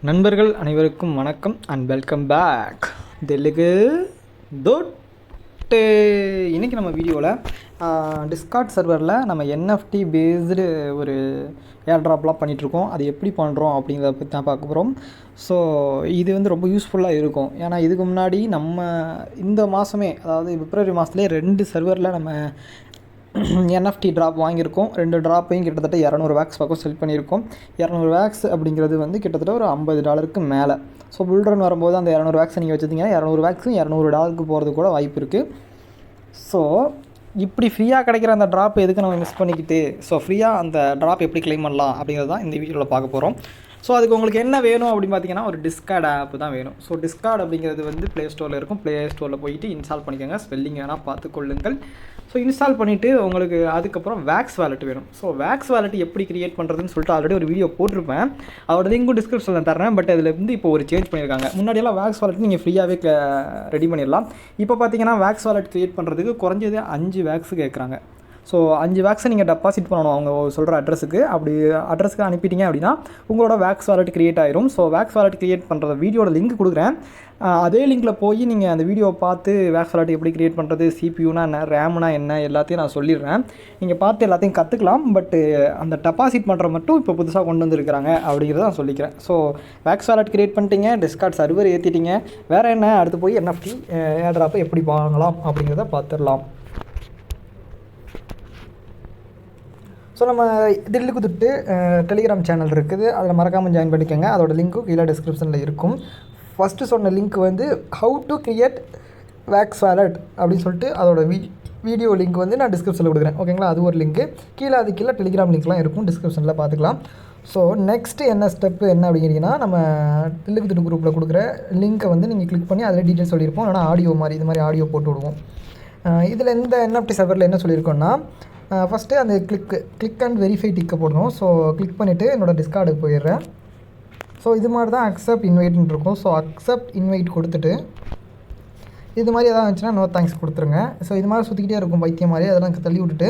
நண்பர்கள் அனைவருக்கும் வணக்கம் அண்ட் வெல்கம் பேக் தெலுங்கு தொட்டு. இன்றைக்கி நம்ம வீடியோவில் டிஸ்கார்ட் சர்வரில் நம்ம என்எஃப்டி பேஸ்டு ஒரு ஏர்ட்ராப்லாம் பண்ணிகிட்ருக்கோம். அது எப்படி பண்ணுறோம் அப்படிங்கிறத பற்றி தான் பார்க்க போகிறோம். ஸோ இது வந்து ரொம்ப யூஸ்ஃபுல்லாக இருக்கும். ஏன்னா இதுக்கு முன்னாடி நம்ம இந்த மாதமே, அதாவது பிப்ரவரி மாதத்துலேயே 2 சர்வரில் நம்ம என்எஃப்டி ட்ராப் வாங்கியிருக்கோம். 2 ட்ராப்பையும் கிட்டத்தட்ட 200 வேக்ஸ் பக்கம் செல் பண்ணியிருக்கோம். 200 வேக்ஸ் அப்படிங்கிறது வந்து கிட்டத்தட்ட ஒரு $50 மேலே. ஸோ புல்ரன் வரும்போது அந்த 200 வேக்ஸை நீங்கள் வச்சுருந்தீங்கன்னா 200 வேக்ஸும் $200 போகிறது கூட வாய்ப்பு இருக்குது. ஸோ இப்படி ஃப்ரீயாக கிடைக்கிற அந்த ட்ராப் எதுக்கு நம்ம மிஸ் பண்ணிக்கிட்டு, ஸோ ஃப்ரீயாக அந்த ட்ராப் எப்படி கிளைம் பண்ணலாம் அப்படிங்கிறது தான் இந்த வீடியோவில் பார்க்க போகிறோம். ஸோ அதுக்கு உங்களுக்கு என்ன வேணும் அப்படின்னு பார்த்தீங்கன்னா, ஒரு டிஸ்கார்ட் ஆப் தான் வேணும். ஸோ டிஸ்கார்ட் அப்படிங்கிறது வந்து ப்ளே ஸ்டோரில் இருக்கும். ப்ளே ஸ்டோரில் போயிட்டு இன்ஸ்டால் பண்ணிக்கோங்க. ஸ்பெல்லிங் வேணால் பார்த்துக்கொள்ளுங்கள். ஸோ இன்ஸ்டால் பண்ணிவிட்டு உங்களுக்கு அதுக்கப்புறம் வேக்ஸ் வாலெட் வேணும். ஸோ வேக்ஸ் வாலெட் எப்படி க்ரியேட் பண்ணுறதுன்னு சொல்லிட்டு ஆல்ரெடி ஒரு வீடியோ போட்டிருப்பேன். அதோட லிங்க்கும் டிஸ்கிரிப்ஷனில் தரேன். பட் அதில் வந்து இப்போ ஒரு சேஞ்ச் பண்ணியிருக்காங்க. முன்னாடியெல்லாம் வேக்ஸ் வாலெட் நீங்கள் ஃப்ரீயாகவே ரெடி பண்ணிடலாம். இப்போ பார்த்தீங்கன்னா வேக்ஸ் வாலெட் க்ரியேட் பண்ணுறதுக்கு குறைஞ்சது 5 வேக்ஸ் கேட்குறாங்க. ஸோ 5 வேக்ஸை நீங்கள் டெபாசிட் பண்ணணும் அவங்க சொல்கிற அட்ரஸுக்கு. அப்படி அட்ரஸுக்கு அனுப்பிட்டீங்க அப்படின்னா உங்களோட வேக்ஸ் வாலெட் க்ரியேட் ஆயிரும். ஸோ வேக்ஸ் வாலெட் க்ரியேட் பண்ணுற வீடியோட லிங்க் கொடுக்குறேன். அதே லிங்கில் போய் நீங்கள் அந்த வீடியோவை பார்த்து வேக்ஸ் வாலெட் எப்படி க்ரியேட் பண்ணுறது, சிபியூனா என்ன, ரேம்னா என்ன, எல்லாத்தையும் நான் சொல்லிடுறேன். நீங்கள் பார்த்து எல்லாத்தையும் கற்றுக்கலாம். பட்டு அந்த டெபாசிட் பண்ணுற மட்டும் இப்போ புதுசாக கொண்டு வந்துருக்கிறாங்க அப்படிங்கிறத நான் சொல்லிக்கிறேன். ஸோ வேக்ஸ் வாலெட் க்ரியேட் பண்ணிட்டீங்க, டிஸ்கார்ட் சர்வர் ஏற்றிட்டீங்க. வேறு என்ன, அடுத்து போய் என்எஃப்டி ஏர்ட்ராப்பை எப்படி வாங்கலாம் அப்படிங்கிறத பார்த்துடலாம். ஸோ நம்ம தில்லுக்கு துட்டு டெலிகிராம் சேனல் இருக்குது. அதில் மறக்காமல் ஜாயின் பண்ணிக்கோங்க. அதோட லிங்க்கும் கீழே டிஸ்கிரிப்ஷனில் இருக்கும். ஃபஸ்ட்டு சொன்ன லிங்க் வந்து how to create wax wallet அப்படின்னு சொல்லிட்டு அதோட வீடியோ லிங்க் வந்து நான் டிஸ்கிரிப்ஷனில் கொடுக்குறேன். ஓகேங்களா, அது ஒரு லிங்க்கு. அது கீழே டெலிகிராம் லிங்க்லாம் இருக்கும், டிஸ்கிரிப்ஷனில் பார்த்துக்கலாம். ஸோ நெக்ஸ்ட்டு என்ன ஸ்டெப்பு என்ன அப்படிங்கிறீங்கன்னா, நம்ம தில்லுக்கு துட்டு குரூப்பில் கொடுக்குற லிங்க்கை வந்து நீங்கள் கிளிக் பண்ணி அதில் டீட்டெயில்ஸ் சொல்லியிருப்போம். இல்லைனா ஆடியோ மாதிரி இது மாதிரி ஆடியோ போட்டு விடுவோம். இதில் இந்த என்எஃப்டி சர்வரில் என்ன சொல்லியிருக்கோன்னா, ஃபஸ்ட்டு அந்த கிளிக் அண்ட் வெரிஃபை டிக்கை போடணும். ஸோ கிளிக் பண்ணிவிட்டு என்னோடய டிஸ்கார்டுக்கு போயிடுறேன். ஸோ இது மாதிரி தான் அக்செப்ட் இன்வைட்னு இருக்கும். ஸோ அக்செப்ட் இன்வைட் கொடுத்துட்டு இது மாதிரி எதாவது இருந்துச்சுன்னா நோ தேங்க்ஸ் கொடுத்துருங்க. ஸோ இது மாதிரி சுற்றிக்கிட்டே இருக்கும் பைத்தியம் மாதிரி, அதெல்லாம் தள்ளி விட்டுட்டு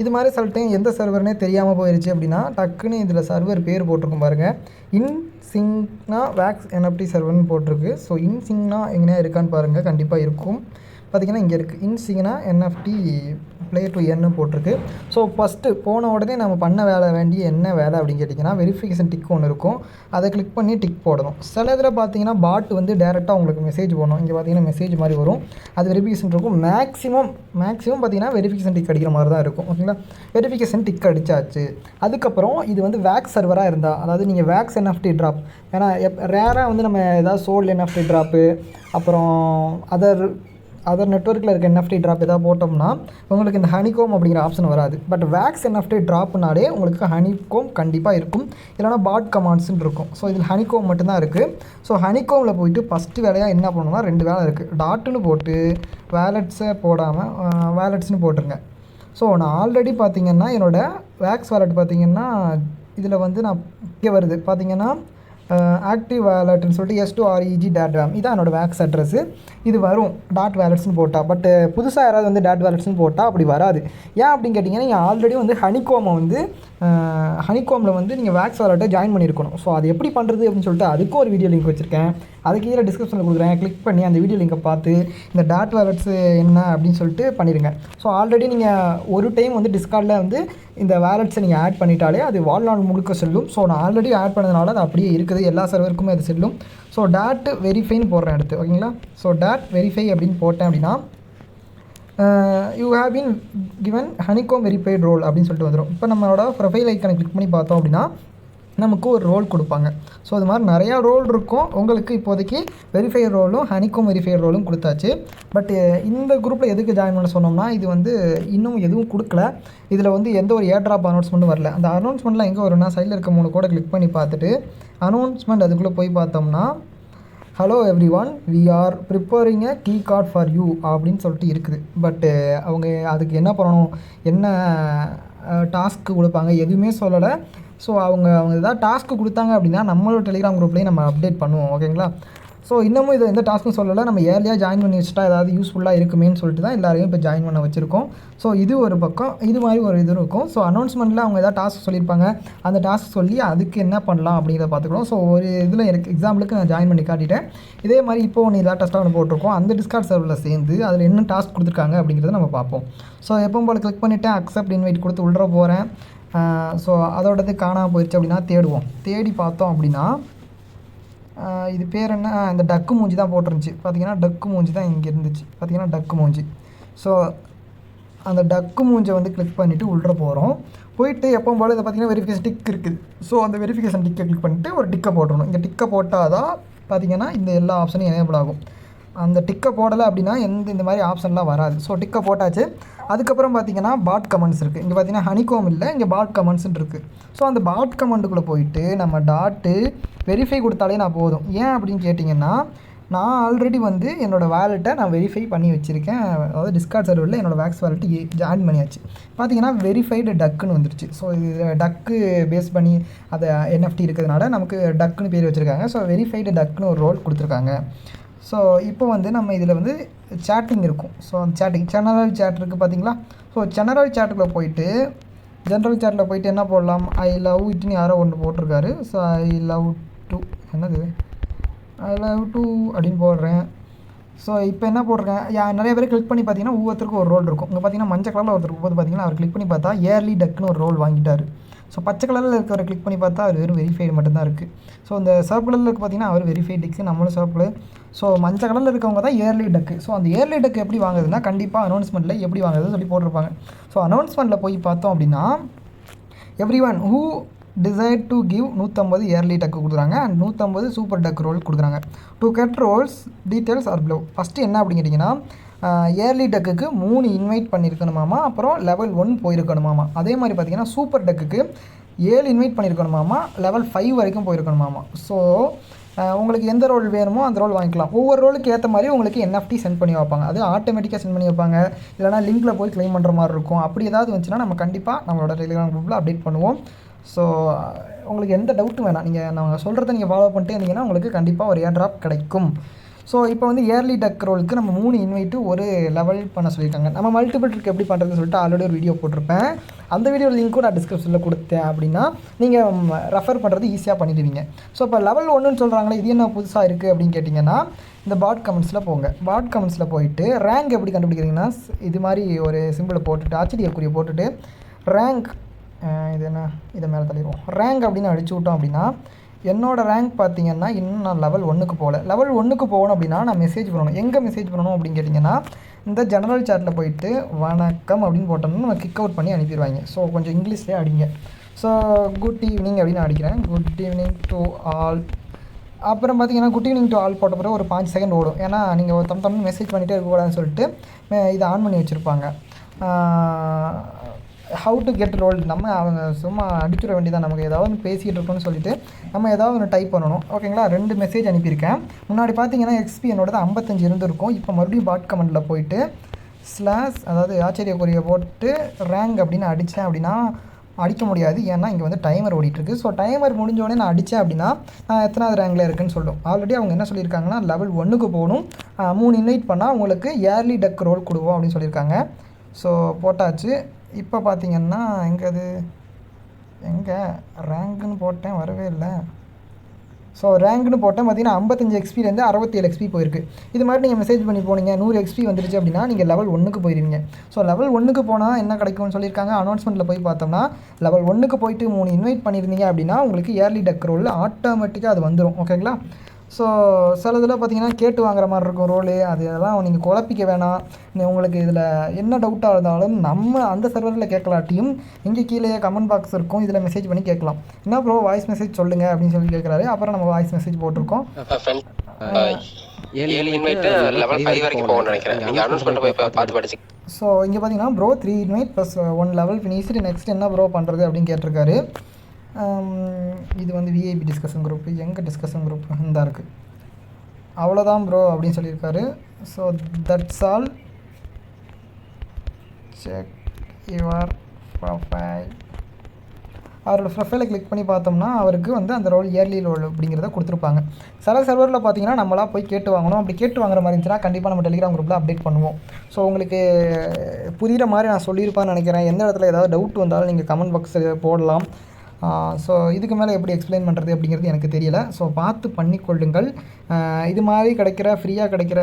இது மாதிரி சில டைம் எந்த சர்வர்னே தெரியாமல் போயிடுச்சு அப்படின்னா டக்குன்னு இதில் சர்வர் பேர் போட்டிருக்கும் பாருங்கள். இன்சிங்னா வேக்ஸ் என்எஃப்டி சர்வர்னு போட்டிருக்கு. ஸோ இன்சிங்னா எங்கேயா இருக்கான்னு பாருங்கள், கண்டிப்பாக இருக்கும். பார்த்திங்கன்னா இங்கே இருக்குது இன்சிங்னா என்எஃப்டி ப்ளே டு என்னு போட்டிருக்கு. ஸோ ஃபஸ்ட்டு போன உடனே நம்ம பண்ண வேண்டிய என்ன வேலை அப்படின்னு கேட்டிங்கன்னா, வெரிஃபிகேஷன் டிக் ஒன்று இருக்கும். அதை கிளிக் பண்ணி டிக் போடணும். சில இதில் பார்த்தீங்கன்னா பாட் வந்து டேரெக்டாக உங்களுக்கு மெசேஜ் போடணும். இங்கே பார்த்தீங்கன்னா மெசேஜ் மாதிரி வரும், அது வெரிஃபிகேஷன் இருக்கும். மேக்ஸிமம் பார்த்தீங்கன்னா வெரிஃபிகேஷன் டிக் அடிக்கிற மாதிரி தான் இருக்கும். ஓகேங்களா, வெரிஃபிகேஷன் டிக் அடித்தாச்சு. அதுக்கப்புறம் இது வந்து வேக்ஸ் சர்வராக இருந்தால், அதாவது நீங்கள் வேக்ஸ் என்எஃப்டி ட்ராப், ஏன்னா ரேராக வந்து நம்ம ஏதாவது சோல்டு என்எஃப்டி ட்ராப்பு, அப்புறம் அதர் நெட்வொர்க்கில் இருக்க என்எஃப்டி ட்ராப் எதாவது போட்டோம்னா உங்களுக்கு இந்த ஹனிகோம் அப்படிங்கிற ஆப்ஷன் வராது. பட் வேக்ஸ் என்எஃப்டி ட்ராப்னாலே உங்களுக்கு ஹனிகோம் கண்டிப்பாக இருக்கும், இல்லைனா பாட் கமாண்ட்ஸ்ன்னு இருக்கும். ஸோ இதில் ஹனிகோம் மட்டும்தான் இருக்குது. ஸோ ஹனிகோமில் போயிட்டு ஃபஸ்ட்டு வேலையாக என்ன பண்ணணும்னா 2 வேலை இருக்குது. டாட்டுன்னு போட்டு வேலட்ஸை போடாமல் வேலட்ஸ்னு போட்டுருங்க. ஸோ நான் ஆல்ரெடி பார்த்திங்கன்னா என்னோடய வேக்ஸ் வேலட் பார்த்திங்கன்னா இதில் வந்து நான் இங்கே வருது பார்த்திங்கன்னா ஆக்டிவ் வேலட்னு சொல்லிட்டு S2REG.vam இதான் என்னோடய வேக்ஸ் அட்ரஸு. இது வரும் டாட் வேலட்ஸ்னு போட்டால். பட் புதுசாக யாராவது வந்து டாட் வேலட்ஸ்னு போட்டால் அப்படி வராது. ஏன் அப்படின்னு கேட்டிங்கன்னா, நீங்கள் ஆல்ரெடி வந்து ஹனிகோமில் வந்து நீங்கள் வேக்ஸ் வேலட்டை ஜாயின் பண்ணியிருக்கணும். ஸோ அது எப்படி பண்ணுறது அப்படின்னு சொல்லிட்டு அதுக்கும் ஒரு வீடியோ லிங்க் வச்சுருக்கேன். அதுக்கு கீழே டிஸ்கிரிப்ஷனில் கொடுக்குறேன். கிளிக் பண்ணி அந்த வீடியோ லிங்கை பார்த்து இந்த டாட் வேலட்ஸு என்ன அப்படின்னு சொல்லிட்டு பண்ணிடுங்க. ஸோ ஆல்ரெடி நீங்கள் ஒரு டைம் வந்து டிஸ்கார்டில் வந்து இந்த வேலட்ஸை நீங்கள் ஆட் பண்ணிட்டாலே அது வாழ்நாள் முழுக்க செல்லும். ஸோ நான் ஆல்ரெடி ஆட் பண்ணதுனால அது அப்படியே இருக்குது, எல்லா சர்வருக்குமே அது செல்லும். ஸோ டாட் வெரிஃபைன்னு போடுறேன் அடுத்து. ஓகேங்களா, ஸோ டாட் வெரிஃபை அப்படின்னு போட்டேன் அப்படின்னா you have been given honeycomb verified role அப்படின்னு சொல்லிட்டு வந்துடும். இப்போ நம்மளோட ப்ரொஃபைல் ஐக்கானை கிளிக் பண்ணி பார்த்தோம் அப்படின்னா நமக்கு ஒரு ரோல் கொடுப்பாங்க. ஸோ இது மாதிரி நிறையா ரோல் இருக்கும். உங்களுக்கு இப்போதைக்கு வெரிஃபை ரோலும் ஹனிகோம் வெரிஃபை ரோலும் கொடுத்தாச்சு. பட் இந்த குரூப்பில் எதுக்கு ஜாயின் பண்ண சொன்னோம்னா, இது வந்து இன்னும் எதுவும் கொடுக்கல. இதில் வந்து எந்த ஒரு ஏர்ட்ராப் அனௌன்ஸ்மெண்ட்டும் வரல. அந்த அனௌன்ஸ்மெண்ட்லாம் எங்கே வரும்னா, சைடில் இருக்க 3 கோடை கிளிக் பண்ணி பார்த்துட்டு அனௌன்ஸ்மெண்ட் அதுக்குள்ளே போய் பார்த்தோம்னா hello everyone, we are preparing a key card for you அப்படின்னு சொல்லிட்டு இருக்குது. பட்டு அவங்க அதுக்கு என்ன பண்ணணும், என்ன டாஸ்க்கு கொடுப்பாங்க எதுவுமே சொல்லலை. ஸோ அவங்க ஏதாவது டாஸ்க்கு கொடுத்தாங்க அப்படின்னா நம்மளோட டெலிகிராம் குரூப்லேயும் நம்ம அப்டேட் பண்ணுவோம். ஓகேங்களா, ஸோ இன்னமும் இதை எந்த டாஸ்க்கும் சொல்லலை. நம்ம ஏர்லியாக ஜாயின் பண்ணி வச்சுட்டா ஏதாவது யூஸ்ஃபுல்லாக இருக்குமேன்னு சொல்லிட்டு தான் எல்லாரையும் இப்போ ஜாயின் பண்ண வச்சுருக்கோம். ஸோ இது ஒரு பக்கம், இது மாதிரி ஒரு இது இருக்கும். ஸோ அனௌன்ஸ்மெண்ட்டில் அவங்க ஏதாவது டாஸ்க் சொல்லியிருப்பாங்க, அந்த டாஸ்க் சொல்லி அதுக்கு என்ன பண்ணலாம் அப்படிங்கிறத பார்த்துக்கலாம். ஸோ ஒரு இதில் எனக்கு எக்ஸாம்பிளுக்கு நான் ஜாயின் பண்ணி காட்டிட்டேன். இதே மாதிரி இப்போ ஒன்று லேட்டஸ்ட்டாக ஒன்று போட்டிருக்கோம். அந்த டிஸ்கார்ட் சர்வரில் சேர்ந்து அதில் என்ன டாஸ்க் கொடுத்துருக்காங்க அப்படிங்கிறத நம்ம பார்ப்போம். ஸோ எப்பவும் போல் கிளிக் பண்ணிவிட்டேன், அக்செப்ட் இன்வைட் கொடுத்து உள்ளே போகிறேன். ஸோ அதோடது காணாமல் போயிடுச்சு அப்படின்னா தேடுவோம். தேடி பார்த்தோம் அப்படின்னா இது பேர் என்ன, இந்த டக்கு மூஞ்சி தான் போட்டிருந்துச்சு. பார்த்திங்கன்னா டக்கு மூஞ்சி தான் இங்கே இருந்துச்சு. பார்த்திங்கன்னா டக்கு மூஞ்சி. ஸோ அந்த டக்கு மூஞ்சை வந்து கிளிக் பண்ணிவிட்டு உள்ளே போகிறோம். போயிட்டு எப்பவும் போல் இதை பார்த்திங்கன்னா வெரிஃபிகேஷன் டிக் இருக்குது. ஸோ அந்த வெரிஃபிகேஷன் டிக்கை கிளிக் பண்ணிவிட்டு ஒரு டிக்கை போட்டுடணும். இங்கே டிக்கை போட்டால் தான் பார்த்திங்கன்னா இந்த எல்லா ஆப்ஷனும் எனேபிள் ஆகும். அந்த டிக்கை போடலை அப்படின்னா இந்த மாதிரி ஆப்ஷன்லாம் வராது. ஸோ டிக்கை போட்டாச்சு. அதுக்கப்புறம் பார்த்திங்கன்னா பாட் கமெண்ட்ஸ் இருக்குது. இங்கே பார்த்திங்கன்னா ஹனிகோம் இல்லை, இங்கே பாட் கமெண்ட்ஸ்ன்னு இருக்குது. ஸோ அந்த பாட் கமெண்ட்டுக்குள்ளே போயிட்டு நம்ம டாட்டு வெரிஃபை கொடுத்தாலே நான் போதும். ஏன் அப்படின்னு கேட்டிங்கன்னா, நான் ஆல்ரெடி வந்து என்னோடய வேலெட்டை நான் வெரிஃபை பண்ணி வச்சுருக்கேன். அதாவது டிஸ்கார்ட் சர்வரில் என்னோடய வேக்ஸ் வேலெட்டு ஜாயின் பண்ணியாச்சு. பார்த்திங்கன்னா வெரிஃபைடு டக்குன்னு வந்துருச்சு. ஸோ இது டக்கு பேஸ் பண்ணி அதை என்எஃப்டி இருக்கிறதுனால நமக்கு டக்குன்னு பேர் வச்சுருக்காங்க. ஸோ வெரிஃபைடு டக்குன்னு ஒரு ரோல் கொடுத்துருக்காங்க. ஸோ இப்போ வந்து நம்ம இதில் வந்து சேட்டிங் இருக்கும். ஸோ அந்த சேட்டிங் ஜெனரல் சேட் இருக்குது பார்த்திங்களா. ஸோ ஜெனரல் சேட்டுக்குள்ளே போயிட்டு ஜென்ரல் சேட்டில் போயிட்டு என்ன போடலாம், ஐ லவ் இட்னு யாரோ ஒன்று போட்டிருக்காரு. ஸோ ஐ லவ் டு என்னது ஐ லவ் டு அப்படின்னு போடுறேன். ஸோ இப்போ என்ன போட்டிருக்கேன், நிறைய பேர் கிளிக் பண்ணி பார்த்தீங்கன்னா ஒவ்வொருத்தருக்கும் ஒரு ரோல் இருக்கும். இங்கே பார்த்தீங்கன்னா மஞ்சள் கலரில் ஒருத்தருக்கு போது பார்த்தீங்கன்னா அவர் கிளிக் பண்ணி பார்த்தா ஏர்லி டக்குன்னு ஒரு ரோல் வாங்கிட்டார். ஸோ பச்சை கலரில் இருக்கிறவரை கிளிக் பண்ணி பார்த்தா அவர் வெறும் வெரிஃபைடு மட்டும்தான் இருக்குது. ஸோ இந்த சிவப்பு கலரில் இருக்குது பார்த்தீங்கன்னா அவர் வெரிஃபைடு டிக்ஸு, நம்மளும் சிவப்பு. ஸோ மஞ்சள் கலரில் இருக்கவங்க தான் ஏர்லி டக்கு. ஸோ அந்த ஏர்லி டக்கு எப்படி வாங்குறதுன்னா கண்டிப்பாக அனௌன்ஸ்மெண்ட்டில் எப்படி வாங்குறதுன்னு சொல்லி போட்டிருப்பாங்க. ஸோ அனௌன்ஸ்மெண்ட்டில் போய் பார்த்தோம் அப்படின்னா everyone who decide to give 150 early duck கொடுக்குறாங்க அண்ட் 150 சூப்பர் டக் ரோல் கொடுக்குறாங்க. To get roles details are below. First என்ன அப்படின்னு கேட்டிங்கன்னா, ஏர்லி டக்குக்கு 3 இன்வைட் பண்ணியிருக்கணுமாமா, அப்புறம் லெவல் 1 போயிருக்கணுமாமா. அதே மாதிரி பார்த்திங்கன்னா சூப்பர் டக்குக்கு 7 இன்வைட் பண்ணியிருக்கணுமாமா, லெவல் 5 வரைக்கும் போயிருக்கணுமாமா. ஸோ உங்களுக்கு எந்த ரோல் வேணுமோ அந்த ரோல் வாங்கிக்கலாம். ஒவ்வொரு ரோலுக்கு ஏற்ற மாதிரி உங்களுக்கு என்எஃப்டி சென்ட் பண்ணி வைப்பாங்க. அது ஆட்டோமேட்டிக்காக சென்ட் பண்ணி வைப்பாங்க. இல்லைனா லிங்க்கில் போய் க்ளைம் பண்ணுற மாதிரி இருக்கும். அப்படி ஏதாவது வந்துச்சுன்னா நம்ம கண்டிப்பாக நம்மளோட டெலிகிராம் குரூப்பில் அப்டேட் பண்ணுவோம். ஸோ உங்களுக்கு எந்த டவுட்டும் வேணாம், நீங்கள் நாங்கள் சொல்கிறத நீங்கள் ஃபாலோ பண்ணிட்டே இருந்தீங்கன்னா உங்களுக்கு கண்டிப்பாக ஒரு ஏர்ட்ராப் கிடைக்கும். ஸோ இப்போ வந்து இயர்லி டக் ரோலுக்கு நம்ம 3 இன்வைட்டு ஒரு லெவல் பண்ண சொல்லியிருக்காங்க. நம்ம மல்டிபிள் ட்ரிக் எப்படி பண்ணுறதுன்னு சொல்லிட்டு ஆல்ரெடி ஒரு வீடியோ போட்டிருப்பேன். அந்த வீடியோ லிங்க்கும் நான் டிஸ்கிரிப்ஷனில் கொடுத்தேன் அப்படின்னா நீங்கள் ரெஃபர் பண்ணுறது ஈஸியாக பண்ணிடுவீங்க. ஸோ இப்போ லெவல் 1ன்னு சொல்கிறாங்களே, இது என்ன புதுசாக இருக்குது அப்படின்னு கேட்டிங்கன்னா, இந்த பாட் கமெண்ட்ஸில் போங்க. பாட் கமெண்ட்ஸில் போயிட்டு ரேங்க் எப்படி கண்டுபிடிக்கிறீங்கன்னா, இது மாதிரி ஒரு சிம்பிளை போட்டுட்டு ஆச்சரியக்குரிய போட்டுட்டு ரேங்க் இது என்ன இதை மேலே தள்ளிடுவோம். ரேங்க் அப்படின்னு அடிச்சு விட்டோம் அப்படின்னா, என்னோடய ரேங்க் பார்த்திங்கன்னா இன்னும் நான் லெவல் 1க்கு போகல. லெவல் 1க்கு போகணும் அப்படின்னா நான் மெசேஜ் பண்ணணும். எங்கே மெசேஜ் பண்ணணும் அப்படின்னு கேட்டிங்கன்னா, இந்த ஜெனரல் சேட்டில் போயிட்டு வணக்கம் அப்படின்னு போட்டோம்னா நம்ம கிக் அவுட் பண்ணி அனுப்பிடுவாங்க. ஸோ கொஞ்சம் இங்கிலீஷ்லேயே அடிங்க. ஸோ குட் ஈவினிங் அப்படின்னு அடிக்கிறேன். Good evening to all. அப்புறம் பார்த்திங்கன்னா குட் ஈவினிங் டு ஆல் போட்ட பிறகு ஒரு 5 செகண்ட் ஓடும். ஏன்னா நீங்கள் ஒரு தம் மெசேஜ் பண்ணிகிட்டே இருக்கக்கூடாதுன்னு சொல்லிட்டு இதை ஆன் பண்ணி வச்சுருப்பாங்க. ஹவு டு கெட் ரோல் நம்ம அவங்க சும்மா அடிச்சுட வேண்டியதான். நமக்கு ஏதாவது பேசிகிட்டு இருக்கோன்னு சொல்லிட்டு நம்ம ஏதாவது ஒன்று டைப் பண்ணணும். ஓகேங்களா, 2 மெசேஜ் அனுப்பியிருக்கேன். முன்னாடி பார்த்தீங்கன்னா எக்ஸ்பி என்னோடது 55 இருந்திருக்கும். இப்போ மறுபடியும் பாட் கமெண்ட்டில் போயிட்டு ஸ்லாஷ் அதாவது ஆச்சரியக்குரிய போட்டு ரேங்க் அப்படின்னு அடித்தேன் அப்படின்னா அடிக்க முடியாது. ஏன்னா இங்கே வந்து டைமர் ஓடிட்டுருக்கு. ஸோ டைமர் முடிஞ்சோடனே நான் அடித்தேன் அப்படின்னா நான் எத்தனாவது ரேங்கில் இருக்குன்னு சொல்லும். ஆல்ரெடி அவங்க என்ன சொல்லியிருக்காங்கன்னா, லெவல் 1க்கு போகணும், 3 இன்வைட் பண்ணால் உங்களுக்கு ஏர்லி டக் ரோல் கொடுவோம் அப்படின்னு சொல்லியிருக்காங்க. ஸோ போட்டாச்சு. இப்போ பார்த்திங்கன்னா எங்கே ரேங்க்குன்னு போட்டேன், வரவே இல்லை. ஸோ ரேங்க்னு போட்டேன். பார்த்திங்கன்னா 55 எக்ஸ்பிலேருந்து 67 எக்ஸ்பி போயிருக்கு. இது மாதிரி நீங்கள் மெசேஜ் பண்ணி போனீங்க, 100 எக்ஸ்பி வந்துருச்சு அப்படின்னா நீங்கள் லெவல் 1க்கு போயிருவீங்க. ஸோ லெவல் 1க்கு போனால் என்ன கிடைக்கும்னு சொல்லியிருக்காங்க. அனௌன்ஸ்மெண்ட்டில் போய் பார்த்தோம்னா லெவல் 1க்கு போயிட்டு 3 இன்வைட் பண்ணியிருந்தீங்க அப்படின்னா உங்களுக்கு ஏர்லி டக் ரோல் ஆட்டோமேட்டிக்காக அது வந்துடும். ஓகேங்களா. ஸோ சில இதில் பார்த்திங்கன்னா கேட்டு வாங்குற மாதிரி இருக்கும் ரோலு. அதெல்லாம் நீங்கள் குழப்பிக்க வேணாம். உங்களுக்கு இதில் என்ன டவுட்டாக இருந்தாலும் நம்ம அந்த சர்வரில் கேட்கலாட்டியும் இங்கே கீழே கமெண்ட் பாக்ஸ் இருக்கும், இதில் மெசேஜ் பண்ணி கேட்கலாம். என்ன ப்ரோ வாய்ஸ் மெசேஜ் சொல்லுங்கள் அப்படின்னு சொல்லி கேட்குறாரு. அப்புறம் நம்ம வாய்ஸ் மெசேஜ் போட்டிருக்கோம். ஸோ இங்கே பார்த்தீங்கன்னா bro 3 invite plus 1 level finished, next என்ன ப்ரோ பண்ணுறது அப்படின்னு கேட்டிருக்காரு. இது வந்து விஐபி டிஸ்கஷன் குரூப்பு. எங்கே டிஸ்கஷன் குரூப் இந்த இருக்குது, அவ்வளோதான் ப்ரோ அப்படின்னு சொல்லியிருக்காரு. So that's all. Check your profile. அவரோட ப்ரொஃபைலை கிளிக் பண்ணி பார்த்தோம்னா அவருக்கு வந்து அந்த ரோல் இயர்லி ரோல் அப்படிங்கிறத கொடுத்துருப்பாங்க. சில சர்வரில் பார்த்தீங்கன்னா நம்மளாக போய் கேட்டு வாங்கணும். அப்படி கேட்டு வாங்குற மாதிரி இருந்துச்சுன்னா கண்டிப்பாக நம்ம டெலிகிராம் குரூப்பில் அப்டேட் பண்ணுவோம். ஸோ உங்களுக்கு புரிகிற மாதிரி நான் சொல்லியிருப்பான்னு நினைக்கிறேன். எந்த இடத்துல ஏதாவது டவுட் வந்தாலும் நீங்கள் கமெண்ட் பாக்ஸில் போடலாம். ஸோ இதுக்கு மேலே எப்படி எக்ஸ்பிளைன் பண்ணுறது அப்படிங்கிறது எனக்கு தெரியல. ஸோ பார்த்து பண்ணிக்கொள்ளுங்கள். இது மாதிரி கிடைக்கிற ஃப்ரீயாக கிடைக்கிற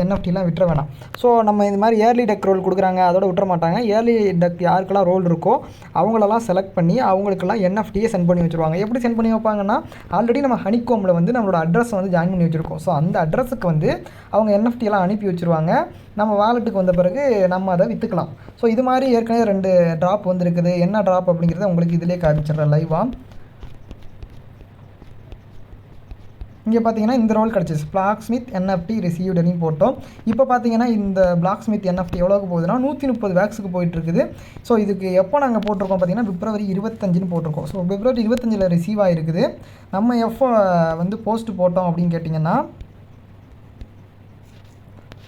என்எஃப்டிலாம் விட்டுற வேணாம். ஸோ நம்ம இது மாதிரி இயர்லி டெக் ரோல் கொடுக்குறாங்க, அதோட விட்டுற மாட்டாங்க. இயர்லி டெக் யாருக்கெல்லாம் ரோல் இருக்கோ அவங்களெல்லாம் செலக்ட் பண்ணி அவங்களுக்கெல்லாம் என்எஃப்டியே சென்ட் பண்ணி வச்சுருவாங்க. எப்படி சென்ட் பண்ணி வைப்பாங்கன்னா, ஆல்ரெடி நம்ம ஹனிகோமில் வந்து நம்மளோட அட்ரஸ் வந்து ஜாயின் பண்ணி வச்சுருக்கோம். ஸோ அந்த அட்ரஸுக்கு வந்து அவங்க என்எஃப்டியெல்லாம் அனுப்பி வச்சுருவாங்க. நம்ம வாலெட்டுக்கு வந்த பிறகு நம்ம அதை விற்றுக்கலாம். ஸோ இது மாதிரி ஏற்கனவே 2 ட்ராப் வந்துருக்குது. என்ன ட்ராப் அப்படிங்கிறத உங்களுக்கு இதிலே காமிச்சிடுறேன் லைவாக. இங்கே பார்த்தீங்கன்னா இந்த ரோல் கிடச்சிச்சு, பிளாக் ஸ்மித் என்எஃப்டி ரிசீவ்டுன்னு போட்டோம். இப்போ பார்த்தீங்கன்னா இந்த பிளாக் ஸ்மித் என்எஃப்டி எவ்வளோக்கு போகுதுன்னா 130 வேக்ஸுக்கு போயிட்டுருக்குது. ஸோ இதுக்கு எப்போ நாங்கள் போட்டிருக்கோம் பார்த்தீங்கன்னா பிப்ரவரி 25ன்னு போட்டிருக்கோம். ஸோ பிப்ரவரி 25 ரிசீவ் ஆகிருக்குது. நம்ம எப்போ வந்து போஸ்ட்டு போட்டோம் அப்படின்னு கேட்டிங்கன்னா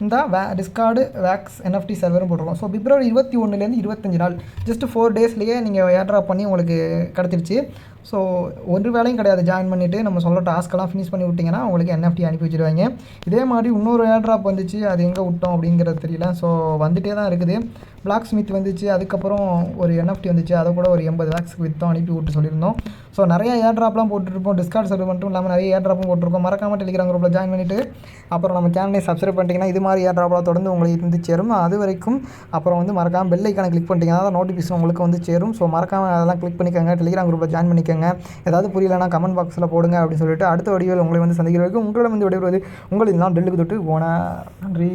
இந்த டிஸ்கார்டு வேக்ஸ் என்எஃப்டி சர்வரும் போட்டிருக்கோம். ஸோ பிப்ரவரி 21லேருந்து 25 நாள், ஜஸ்ட் 4 டேஸ்லேயே நீங்கள் ஏர்ட்ராப் பண்ணி உங்களுக்கு கிடச்சிருச்சு. ஸோ ஒரு வேலையும் கிடையாது. ஜாயின் பண்ணிவிட்டு நம்ம சொல்ல டாஸ்க்கெல்லாம் ஃபினிஷ் பண்ணி விட்டிங்கன்னா உங்களுக்கு என்எஃப்டி அனுப்பி வச்சுருவாங்க. இதே மாதிரி இன்னொரு ஏர்ட்ராப் வந்துச்சு, அது எங்கே விட்டோம் அப்படிங்கிறது தெரியல. ஸோ வந்துகிட்டே தான் இருக்குது. பிளாக் ஸ்மித் வந்துச்சு, அதுக்கப்புறம் ஒரு என்எஃப்டி வந்துச்சு, அதை கூட ஒரு 80 வேக்ஸுக்கு விற்றோம், அனுப்பி விட்டு சொல்லியிருந்தோம். ஸோ நிறைய ஏர்ட்ராப்லாம் போட்டுருப்போம். டிஸ்கார்ட் சர்வர் மட்டும் இல்லாமல் நிறைய ஏர்ட்ராப்பும் போட்டிருக்கோம். மறக்காமல் டெலிகிராம் குரூப்பில் ஜாயின் பண்ணிவிட்டு அப்புறம் நம்ம சேனலை சப்ஸ்கிரைப் பண்ணிட்டீங்கன்னா இது மாதிரி ஏர்ட்ராப்லாம் தொடர்ந்து உங்களுக்கு இருந்து சேரும். அது வரைக்கும் அப்புறம் வந்து மறக்காமல் பெல் ஐக்கானை கிளிக் பண்ணிட்டீங்கன்னா தான் நோட்டிஃபிகேஷன் உங்களுக்கு வந்து சேரும். ஸோ மறக்காமல் அதெல்லாம் கிளிக் பண்ணிக்கோங்க. டெலிகிராம் குரூப்பில் ஜாயின் பண்ணிக்கோங்க. ஏதாவது புரியலன்னா கமெண்ட் பாக்ஸில் போடுங்க அப்படின்னு சொல்லிட்டு அடுத்த வீடியோவில் உங்களை வந்து சந்திக்கிறதுக்கு உங்களிடம் வந்து விடைபெறுவது உங்களில் நான் டெல்லுக்கு தொட்டு போன நன்றி.